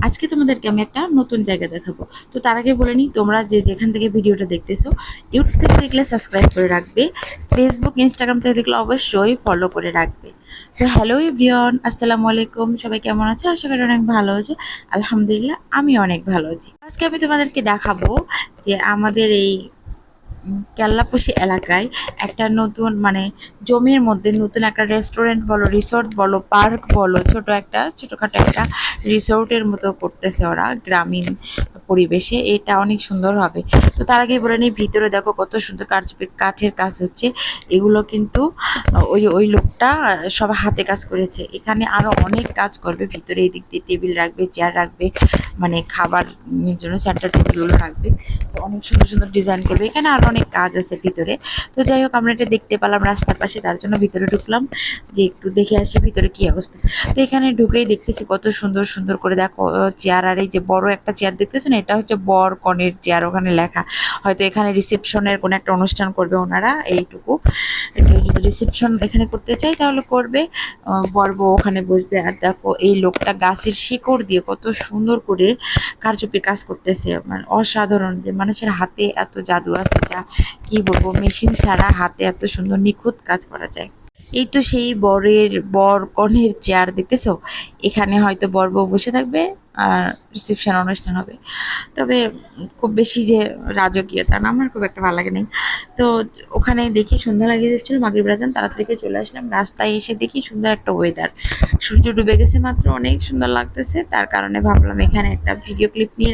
আজকে তোমাদেরকে আমি একটা নতুন জায়গা দেখাবো। তো তার আগে বলে নিই, তোমরা যে যেখান থেকে ভিডিওটা দেখতেছো, ইউটিউব থেকে দেখলে সাবস্ক্রাইব করে রাখবে, ফেসবুক ইনস্টাগ্রাম থেকে দেখলে অবশ্যই ফলো করে রাখবে। তো হ্যালো এভরিওয়ান, আসসালামু আলাইকুম। সবাই কেমন আছে? আশা করি অনেক ভালো আছে। আলহামদুলিল্লাহ, আমি অনেক ভালো আছি। আজকে আমি তোমাদেরকে দেখাবো যে আমাদের এই কেল্লাপুশি এলাকায় একটা নতুন জমির মধ্যে নতুন একটা রেস্টুরেন্ট বলো, রিসোর্ট বলো, পার্ক বলো, ছোটখাটো একটা রিসোর্টের মতো করতেছে ওরা গ্রামীণ পরিবেশে। এটা অনেক সুন্দর হবে। তো তার আগে বলে নিই, ভিতরে দেখো কত সুন্দর কাঠের কাজ হচ্ছে। এগুলো কিন্তু ওই ওই লোকটা সব হাতে কাজ করেছে। এখানে আরো অনেক কাজ করবে ভিতরে। এই দিক দিয়ে টেবিল রাখবে, চেয়ার রাখবে, খাবার জন্য সেন্টার টেবিলগুলো রাখবে। তো অনেক সুন্দর সুন্দর ডিজাইন করবে। এখানে আরো অনেক কাজ আছে ভিতরে। তো যাই হোক, আমরা এটা দেখতে পেলাম রাস্তার পাশে, তার জন্য ভিতরে ঢুকলাম যে একটু দেখে আসি ভিতরে কি অবস্থা। তো এখানে ঢুকেই দেখতেছি কত সুন্দর সুন্দর করে দেখো চেয়ার। আর এই যে বড় একটা চেয়ার দেখতেছো না, এটা হচ্ছে বর কনের চেয়ার। ওখানে লেখা, হয়তো এখানে রিসেপশনের কোনো একটা অনুষ্ঠান করবে ওনারা। এইটুকু, কেউ যদি রিসেপশন এখানে করতে চাই তাহলে করবে। বর বউ ওখানে বসবে। আর দেখো এই লোকটা গাছের শিকড় দিয়ে কত সুন্দর করে কারচুপি কাজ করতেছে। অসাধারণ, যে মানুষের হাতে এত জাদু আছে যা কি বলবো। মেশিন ছাড়া হাতে এত সুন্দর নিখুঁত কাজ করা যায়। এই তো সেই বর কনের চেয়ার দেখতেছো। এখানে হয়তো বর বউ বসে থাকবে আর রিসেপশন অনুষ্ঠান হবে। তবে খুব বেশি যে রাজকীয়তা না, আমার খুব একটা ভালো লাগে নাই। তো ওখানে দেখি সন্ধ্যা লাগিয়ে যাচ্ছিল, মাগরিব আজান, তাড়াতাড়ি করে চলে আসলাম। রাস্তায় এসে দেখি সুন্দর একটা ওয়েদার, সূর্য ডুবে গেছে মাত্র, অনেক সুন্দর লাগতেছে। তার কারণে ভাবলাম এখানে একটা ভিডিও ক্লিপ নিয়ে